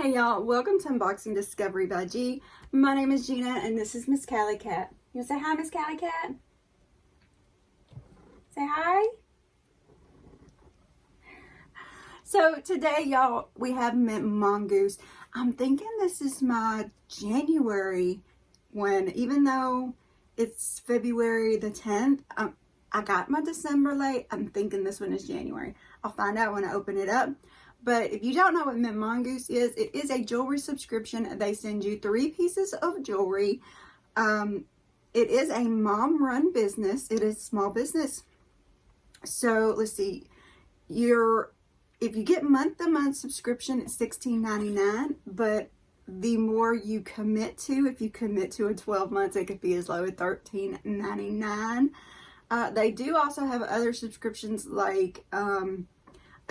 Hey y'all, welcome to Unboxing Discovery by G. My name is Gina and this is Miss Callie Cat. You wanna say hi, Miss Callie Cat? Say hi. So today y'all, we have Mint Mongoose. I'm thinking this is my January one, even though it's February the 10th. I got my December late. I'm thinking this one is January. I'll find out when I open it up. But if you don't know what Mint Mongoose is, it is a jewelry subscription. They send you 3 pieces of jewelry. It is a mom-run business. It is small business. So let's see. If you get month-to-month subscription, it's $16.99. But the more you commit to, if you commit to a 12 months, it could be as low as $13.99. They do also have other subscriptions like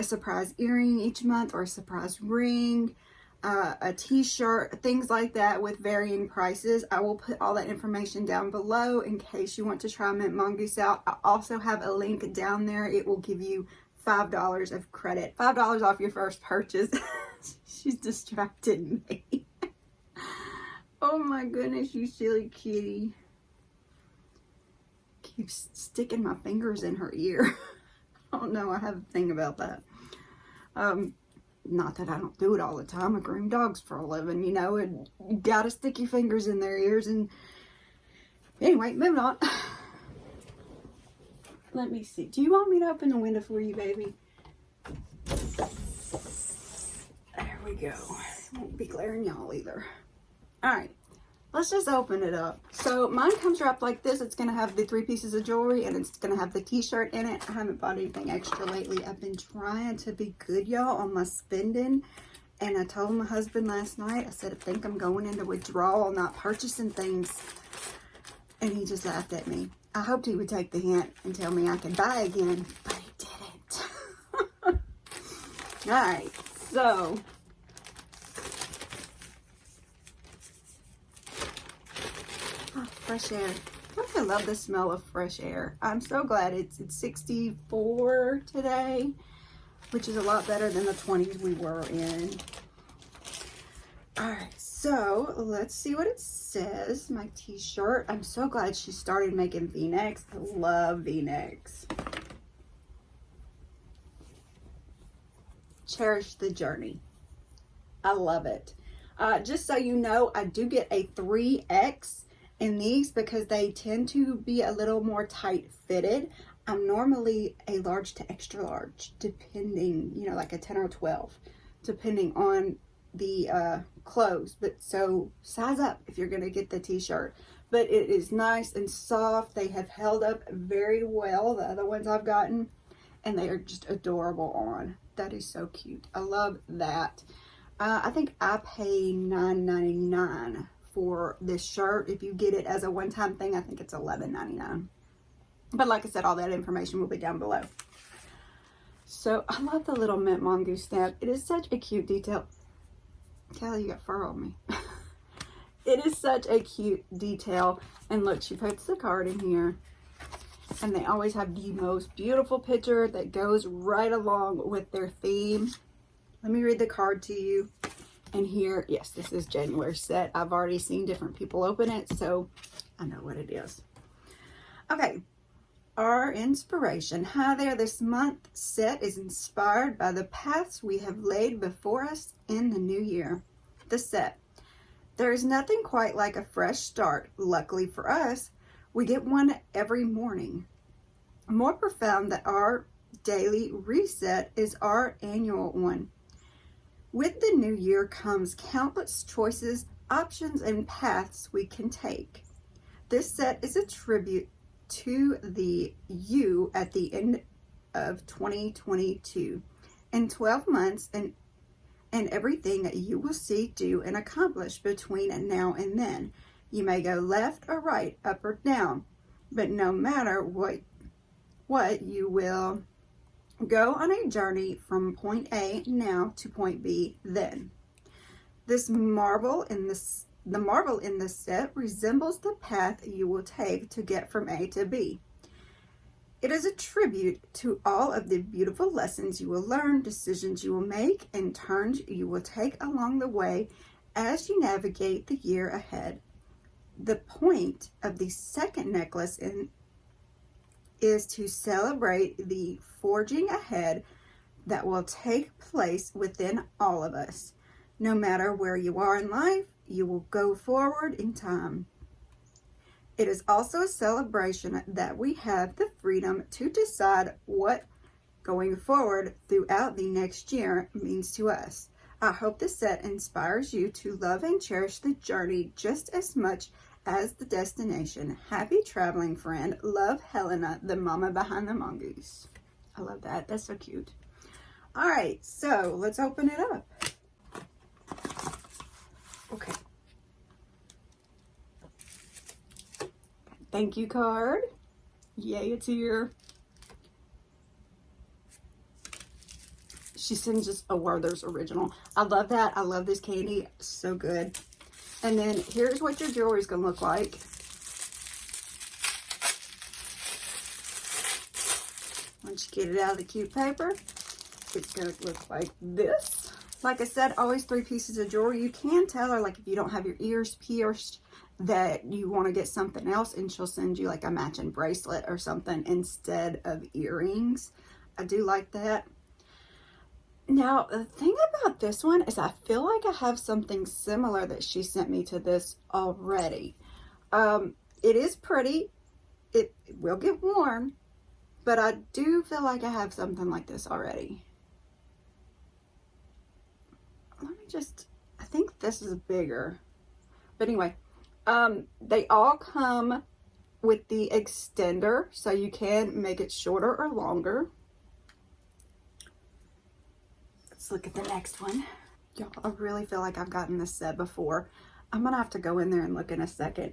a surprise earring each month, or a surprise ring, a t-shirt, things like that with varying prices. I will put all that information down below in case you want to try Mint Mongoose out. I also have a link down there. It will give you $5 of credit. $5 off your first purchase. She's distracted me. Oh my goodness, you silly kitty. Keeps sticking my fingers in her ear. Oh no, I have a thing about that. Not that I don't do it all the time. I groom dogs for a living, you know, and you gotta stick your fingers in their ears. And anyway, moving on. Let me see. Do you want me to open the window for you, baby? There we go. Won't be glaring y'all either. Alright. Let's just open it up. So mine comes wrapped like this. It's going to have the 3 pieces of jewelry and it's going to have the t-shirt in it. I haven't bought anything extra lately. I've been trying to be good, y'all, on my spending. And I told my husband last night, I said, I think I'm going into withdrawal, not purchasing things. And he just laughed at me. I hoped he would take the hint and tell me I could buy again, but he didn't. Alright, so fresh air. I love the smell of fresh air. I'm so glad it's 64 today, which is a lot better than the 20s we were in. Alright, so let's see what it says. My t-shirt. I'm so glad she started making v-necks. I love v-necks. Cherish the journey. I love it. Just so you know, I do get a 3X in these because they tend to be a little more tight fitted. I'm normally a large to extra large, depending, you know, like a 10 or 12, depending on the clothes. But so size up if you're going to get the t-shirt. But it is nice and soft. They have held up very well, the other ones I've gotten, and they are just adorable on. That is so cute. I love that. I think I pay $9.99 for this shirt. If you get it as a one-time thing, I think it's $11.99. But like I said, all that information will be down below. So I love the little Mint Mongoose snap. It is such a cute detail. Callie, you got fur on me. It is such a cute detail. And look, she puts the card in here. And they always have the most beautiful picture that goes right along with their theme. Let me read the card to you. And here, yes, this is jewelryset. I've already seen different people open it, so I know what it is. Okay, our inspiration. Hi there, this month's set is inspired by the paths we have laid before us in the new year. The set. There is nothing quite like a fresh start. Luckily for us, we get one every morning. More profound than our daily reset is our annual one. With the new year comes countless choices, options, and paths we can take. This set is a tribute to the you at the end of 2022. In 12 months and everything that you will see, do, and accomplish between now and then. You may go left or right, up or down, but no matter what you will go on a journey from point A now to point B then. The marble in this set resembles the path you will take to get from A to B. It is a tribute to all of the beautiful lessons you will learn, decisions you will make, and turns you will take along the way as you navigate the year ahead. The point of the second necklace is to celebrate the forging ahead that will take place within all of us. No matter where you are in life, you will go forward in time. It is also a celebration that we have the freedom to decide what going forward throughout the next year means to us. I hope this set inspires you to love and cherish the journey just as much as the destination. Happy traveling, friend. Love, Helena, the mama behind the mongoose. I love that. That's so cute. All right, so let's open it up. Okay. Thank you card. Yay, it's here. She sends us a Werther's original. I love that. I love this candy. So good. And then here's what your jewelry is going to look like. Once you get it out of the cute paper, it's going to look like this. Like I said, always 3 pieces of jewelry. You can tell her, like, if you don't have your ears pierced, that you want to get something else, and she'll send you like a matching bracelet or something instead of earrings. I do like that. Now, the thing about this one is I feel like I have something similar that she sent me to this already. It is pretty. It will get worn, but I do feel like I have something like this already. Let me just, I think this is bigger. But anyway, they all come with the extender, so you can make it shorter or longer. Let's look at the next one. Y'all, I really feel like I've gotten this set before. I'm gonna have to go in there and look in a second.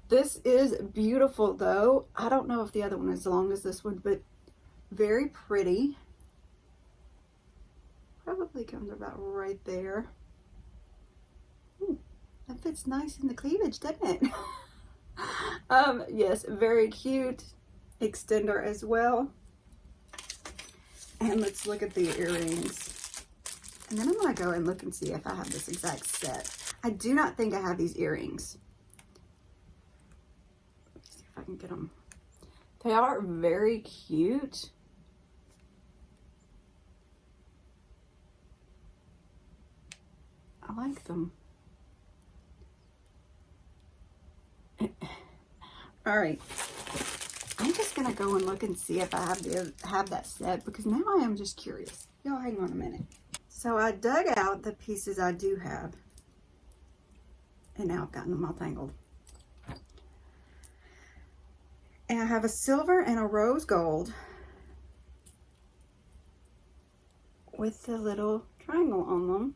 This is beautiful though. I don't know if the other one is as long as this one, but very pretty. Probably comes about right there. Ooh, that fits nice in the cleavage, doesn't it? Yes, very cute extender as well. And let's look at the earrings. And then I'm going to go and look and see if I have this exact set. I do not think I have these earrings. Let's see if I can get them. They are very cute. I like them. All right. I'm just going to go and look and see if I have that set, because now I am just curious. Y'all hang on a minute. So I dug out the pieces I do have, and now I've gotten them all tangled. And I have a silver and a rose gold with the little triangle on them.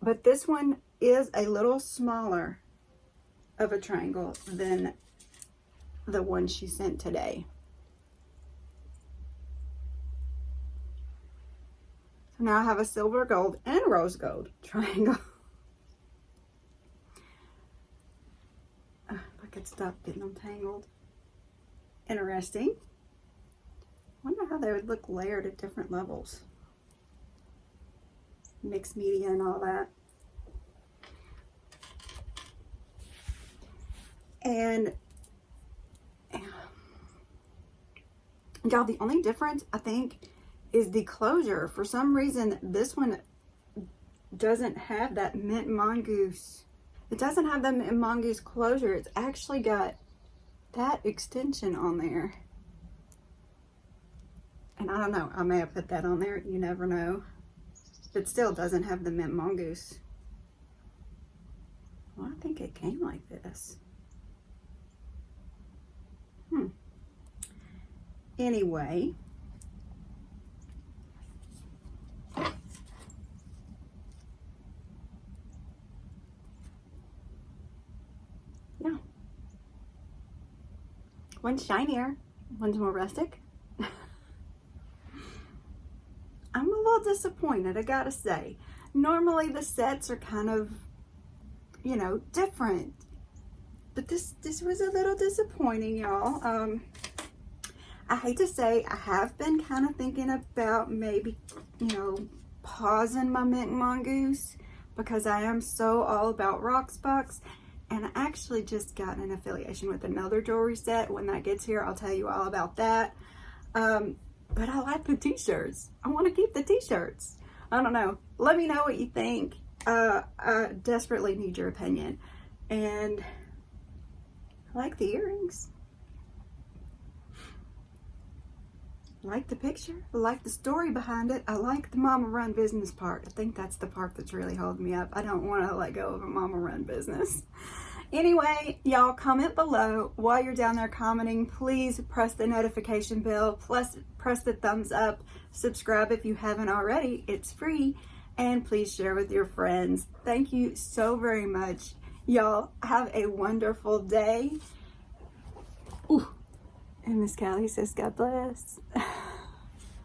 But this one is a little smaller of a triangle than the one she sent today. So now I have a silver gold and rose gold triangle. If I could stop getting them tangled. Interesting. Wonder how they would look layered at different levels. Mixed media and all that. And y'all, the only difference I think is the closure. For some reason, this one doesn't have that mint mongoose. It doesn't have that mint mongoose closure. It's actually got that extension on there. And I don't know, I may have put that on there. You never know. But still doesn't have the mint mongoose. Well, I think it came like this. Anyway, yeah, one's shinier, one's more rustic. I'm a little disappointed, I gotta say. Normally the sets are kind of, you know, different. but this was a little disappointing, y'all. I hate to say, I have been kind of thinking about maybe, you know, pausing my mintMONGOOSE because I am so all about Rocksbox. And I actually just got an affiliation with another jewelry set. When that gets here, I'll tell you all about that. But I like the t-shirts. I want to keep the t-shirts. I don't know. Let me know what you think. I desperately need your opinion. And I like the earrings. I like the picture. I like the story behind it. I like the mama run business part. I think that's the part that's really holding me up. I don't want to let go of a mama run business. Anyway, y'all comment below. While you're down there commenting, please press the notification bell, plus press the thumbs up, subscribe if you haven't already, it's free, and please share with your friends. Thank you so very much. Y'all have a wonderful day. Ooh. And Miss Callie says, God bless.